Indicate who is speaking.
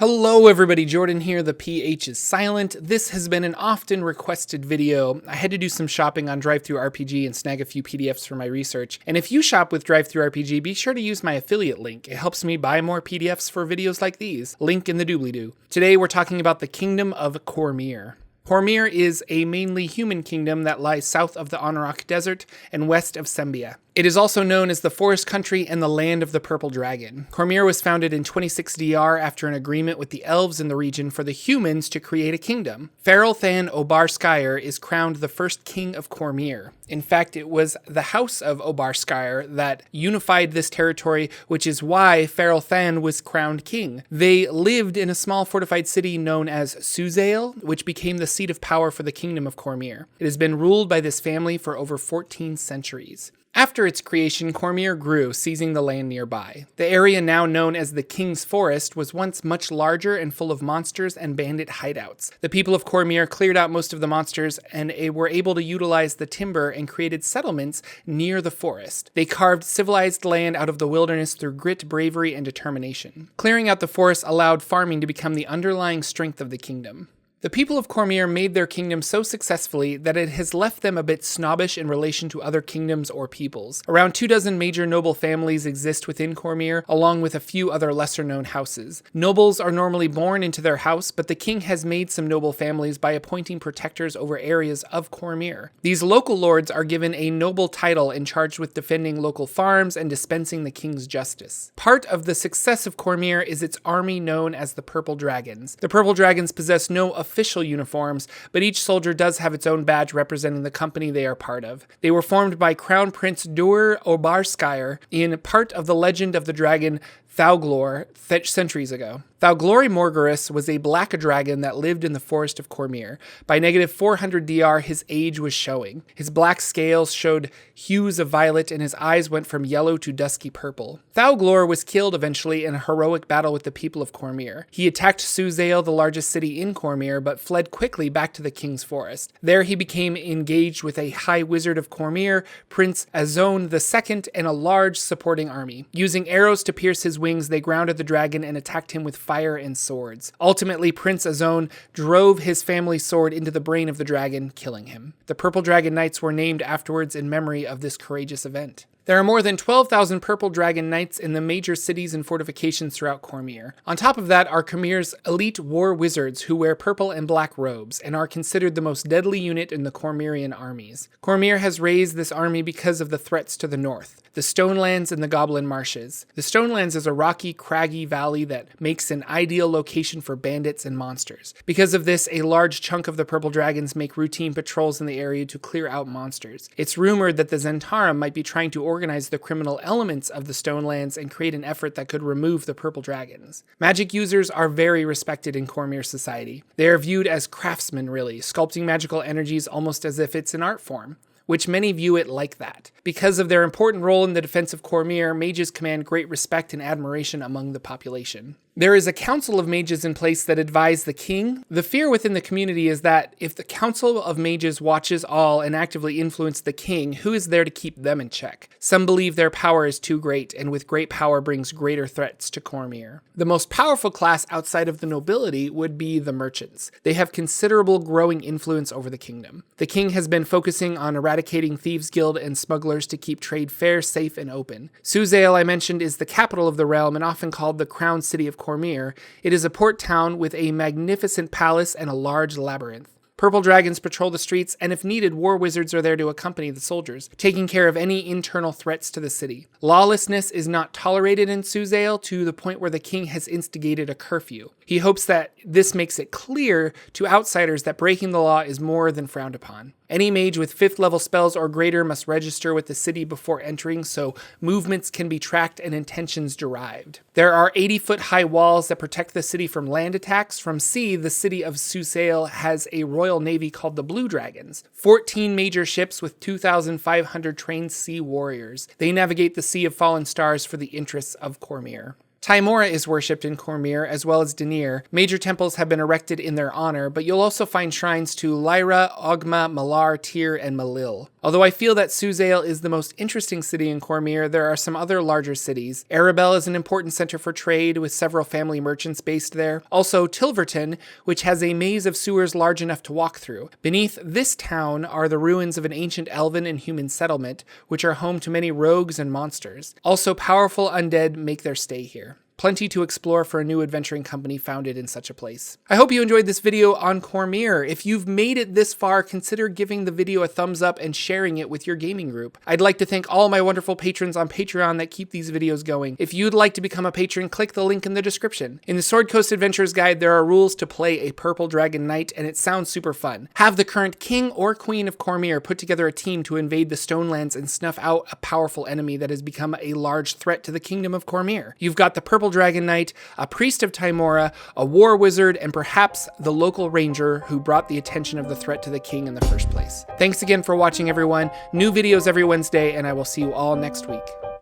Speaker 1: Hello everybody, Jordan here, the PH is silent. This has been an often requested video. I had to do some shopping on DriveThruRPG and snag a few PDFs for my research. And if you shop with DriveThruRPG, be sure to use my affiliate link. It helps me buy more PDFs for videos like these. Link in the doobly-doo. Today we're talking about the Kingdom of Cormyr. Cormyr is a mainly human kingdom that lies south of the Anauroch Desert and west of Sembia. It is also known as the Forest Country and the Land of the Purple Dragon. Cormyr was founded in 26 DR after an agreement with the elves in the region for the humans to create a kingdom. Ferelthan Obarskyer is crowned the first king of Cormyr. In fact, it was the House of Obarskyer that unified this territory, which is why Ferelthan was crowned king. They lived in a small fortified city known as Suzail, which became the seat of power for the Kingdom of Cormyr. It has been ruled by this family for over 14 centuries. After its creation, Cormyr grew, seizing the land nearby. The area now known as the King's Forest was once much larger and full of monsters and bandit hideouts. The people of Cormyr cleared out most of the monsters and were able to utilize the timber and created settlements near the forest. They carved civilized land out of the wilderness through grit, bravery, and determination. Clearing out the forest allowed farming to become the underlying strength of the kingdom. The people of Cormyr made their kingdom so successfully that it has left them a bit snobbish in relation to other kingdoms or peoples. Around 24 major noble families exist within Cormyr, along with a few other lesser-known houses. Nobles are normally born into their house, but the king has made some noble families by appointing protectors over areas of Cormyr. These local lords are given a noble title and charged with defending local farms and dispensing the king's justice. Part of the success of Cormyr is its army known as the Purple Dragons. The Purple Dragons possess no official uniforms, but each soldier does have its own badge representing the company they are part of. They were formed by Crown Prince Dur Obarskyer in part of the legend of the dragon Thalglor centuries ago. Thalglori Morgurus was a black dragon that lived in the forest of Cormyr. By -400 DR, his age was showing. His black scales showed hues of violet, and his eyes went from yellow to dusky purple. Thalglor was killed eventually in a heroic battle with the people of Cormyr. He attacked Suzail, the largest city in Cormyr, but fled quickly back to the king's forest. There he became engaged with a high wizard of Cormyr, Prince Azone II, and a large supporting army. Using arrows to pierce his wings, they grounded the dragon and attacked him with fire and swords. Ultimately, Prince Azone drove his family's sword into the brain of the dragon, killing him. The Purple Dragon Knights were named afterwards in memory of this courageous event. There are more than 12,000 Purple Dragon Knights in the major cities and fortifications throughout Cormyr. On top of that are Cormyr's elite war wizards who wear purple and black robes and are considered the most deadly unit in the Cormyrian armies. Cormyr has raised this army because of the threats to the north, the Stonelands and the Goblin Marshes. The Stonelands is a rocky, craggy valley that makes an ideal location for bandits and monsters. Because of this, a large chunk of the Purple Dragons make routine patrols in the area to clear out monsters. It's rumored that the Zhentarim might be trying to organize the criminal elements of the Stonelands and create an effort that could remove the Purple Dragons. Magic users are very respected in Cormyr society. They are viewed as craftsmen, really, sculpting magical energies almost as if it's an art form, which many view it like that. Because of their important role in the defense of Cormyr, mages command great respect and admiration among the population. There is a council of mages in place that advise the king. The fear within the community is that if the council of mages watches all and actively influence the king, who is there to keep them in check? Some believe their power is too great, and with great power brings greater threats to Cormyr. The most powerful class outside of the nobility would be the merchants. They have considerable growing influence over the kingdom. The king has been focusing on eradicating Thieves' Guild and smugglers to keep trade fair, safe, and open. Suzail, I mentioned, is the capital of the realm and often called the crown city of Cormyr. It is a port town with a magnificent palace and a large labyrinth. Purple dragons patrol the streets, and if needed, war wizards are there to accompany the soldiers, taking care of any internal threats to the city. Lawlessness is not tolerated in Suzail to the point where the king has instigated a curfew. He hopes that this makes it clear to outsiders that breaking the law is more than frowned upon. Any mage with 5th level spells or greater must register with the city before entering, so movements can be tracked and intentions derived. There are 80-foot high walls that protect the city from land attacks. From sea, the city of Suzail has a royal navy called the Blue Dragons, 14 major ships with 2,500 trained sea warriors. They navigate the Sea of Fallen Stars for the interests of Cormyr. Tymora is worshipped in Cormyr, as well as Danir. Major temples have been erected in their honor, but you'll also find shrines to Lyra, Ogma, Malar, Tyr, and Malil. Although I feel that Suzail is the most interesting city in Cormyr, there are some other larger cities. Arabel is an important center for trade, with several family merchants based there. Also, Tilverton, which has a maze of sewers large enough to walk through. Beneath this town are the ruins of an ancient elven and human settlement, which are home to many rogues and monsters. Also, powerful undead make their stay here. Plenty to explore for a new adventuring company founded in such a place. I hope you enjoyed this video on Cormyr. If you've made it this far, consider giving the video a thumbs up and sharing it with your gaming group. I'd like to thank all my wonderful patrons on Patreon that keep these videos going. If you'd like to become a patron, click the link in the description. In the Sword Coast Adventures Guide, there are rules to play a Purple Dragon Knight, and it sounds super fun. Have the current King or Queen of Cormyr put together a team to invade the Stonelands and snuff out a powerful enemy that has become a large threat to the Kingdom of Cormyr. You've got the Purple Dragon Knight, a priest of Tymora, a war wizard, and perhaps the local ranger who brought the attention of the threat to the king in the first place. Thanks again for watching, everyone. New videos every Wednesday, and I will see you all next week.